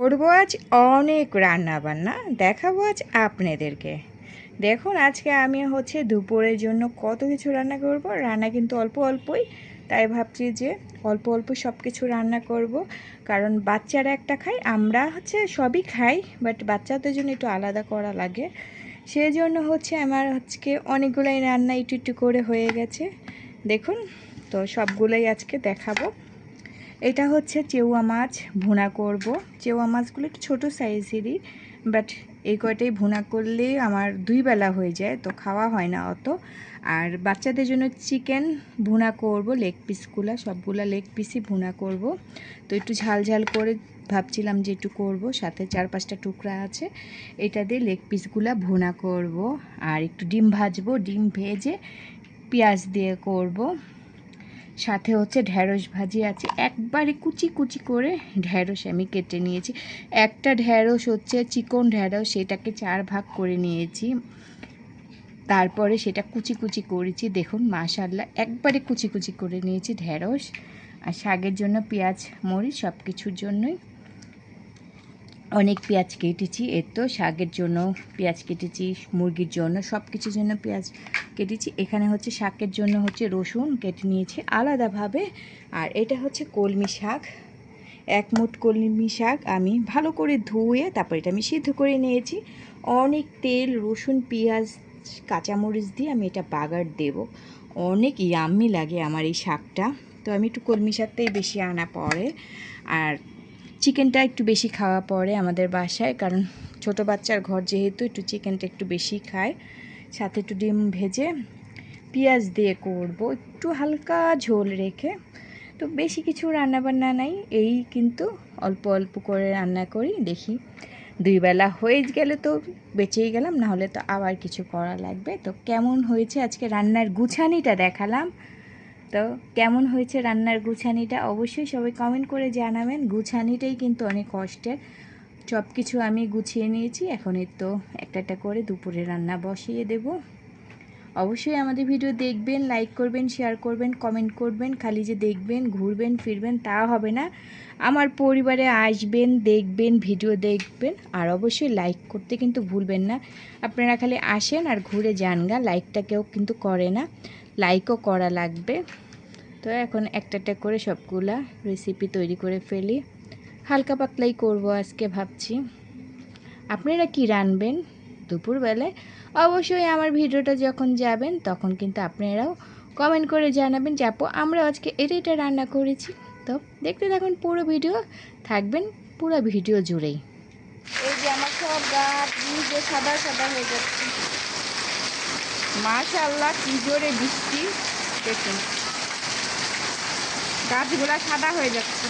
করবো আজ অনেক রান্না বান্না, দেখাবো আজ আপনাদেরকে। দেখুন আজকে আমি দুপুরের জন্য কত কিছু রান্না করব। রান্না কিন্তু অল্প অল্পই, তাই ভাবছি যে অল্প অল্প সব কিছু রান্না করব। কারণ বাচ্চারা একটা খায়, আমরা সবই খাই, বাট বাচ্চাদের জন্য একটু আলাদা করা লাগে। সেই জন্য আমার আজকে অনেকগুলাই রান্না একটু একটু করে হয়ে গেছে। দেখুন, তো সবগুলোই আজকে দেখাবো। এটা চেউয়া মাছ ভুনা করব। চেউয়া মাছগুলো একটু ছোটো সাইজেরই, বাট এই কয়টাই ভুনা করলে আমার 2 বেলা হয়ে যায়, তো খাওয়া হয় না অত। আর বাচ্চাদের জন্য চিকেন ভুনা করব, লেগ পিসগুলো সবগুলা লেগ পিসই ভুনা করব। তো একটু ঝাল ঝাল করে ভাবছিলাম যে একটু করব, সাথে 4-5টা টুকরা আছে, এটা দিয়ে লেগ পিসগুলা ভুনা করব। আর একটু ডিম ভাজবো, ডিম ভেজে পেঁয়াজ দিয়ে করব। সাথে ঢ্যাঁড়স ভাজি আছে, একবারে কুচি কুচি করে ঢ্যাঁড়স আমি কেটে নিয়েছি। একটা ঢ্যাঁড়স চিকন ঢ্যাঁড়স, সেটাকে 4 ভাগ করে নিয়েছি, তারপরে সেটা কুচি কুচি করেছি। দেখুন মাশাআল্লাহ, একবারে কুচি কুচি করে নিয়েছি ঢ্যাঁড়স। আর শাকের জন্য পেঁয়াজ মরিচ সব কিছুর জন্যই অনেক পেঁয়াজ কেটেছি। তো শাকের জন্য পেঁয়াজ কেটেছি, মুরগির জন্য সব কিছুর জন্য পেঁয়াজ কেটেছি। এখানে শাকের জন্য রসুন কেটে নিয়েছি আলাদাভাবে। আর এটা কলমি শাক, 1 মুঠ কলমি শাক আমি ভালো করে ধুয়ে তারপর এটা আমি সিদ্ধ করে নিয়েছি। অনেক তেল, রসুন, পেঁয়াজ, কাঁচামরিচ দিয়ে আমি এটা বাগার দেব। অনেক ইয়াম্মি লাগে আমার এই শাকটা। তো আমি একটু কলমি শাকটাই বেশি আনা পড়ে, আর চিকেনটা একটু বেশি খাওয়া পড়ে আমাদের বাসায়, কারণ ছোট বাচ্চার ঘর যেহেতু একটু চিকেনটা একটু বেশি খায়। সাথে একটু ডিম ভেজে পেঁয়াজ দিয়ে করব, একটু হালকা ঝোল রেখে। তো বেশি কিছু রান্নাবান্না নাই, এই কিন্তু অল্প অল্প করে রান্না করি। দেখি 2 বেলা হয়ে গেলে তো বেঁচেই গেলাম, না হলে তো আবার কিছু করা লাগবে। তো কেমন হয়েছে আজকে রান্নার গুছানিটা দেখালাম। তো কেমন হয়েছে রান্নার গুছানিটা অবশ্যই সবাই কমেন্ট করে জানাবেন। গুছানিটাই কিন্তু অনেক কষ্টের। সব কিছু আমি গুছিয়ে নিয়েছি, এখন তো একটা একটা করে দুপুরে রান্না বসিয়ে দেব। অবশ্যই আমাদের ভিডিও দেখবেন, লাইক করবেন, শেয়ার করবেন, কমেন্ট করবেন। খালি যে দেখবেন, ঘুরবেন ফিরবেন তা হবে না, আমার পরিবারে আসবেন, দেখবেন, ভিডিও দেখবেন। আর অবশ্যই লাইক করতে কিন্তু ভুলবেন না। আপনারা খালি আসেন আর ঘুরে যান গা, লাইকটা কেউ কিন্তু করে না, লাইকও করা লাগবে। তো এখন একটা একটা করে সবগুলা রেসিপি তৈরি করে ফেলি। হালকা পাতলাই করব আজকে ভাবছি। আপনারা কি রানবেন দুপুরবেলায়? অবশ্যই আমার ভিডিওটা যখন যাবেন তখন কিন্তু আপনারাও কমেন্ট করে জানাবেন যে আপু আমরা আজকে এটা রান্না করেছি। তো দেখতে থাকুন, পুরো ভিডিও থাকবেন পুরো ভিডিও জুড়েই। এই যে আমার সব গাছ ভিজে সাদা সাদা হয়ে যাচ্ছে। মাশাআল্লাহ কি জোরে বৃষ্টি, দেখুন গাছগুলা সাদা হয়ে যাচ্ছে।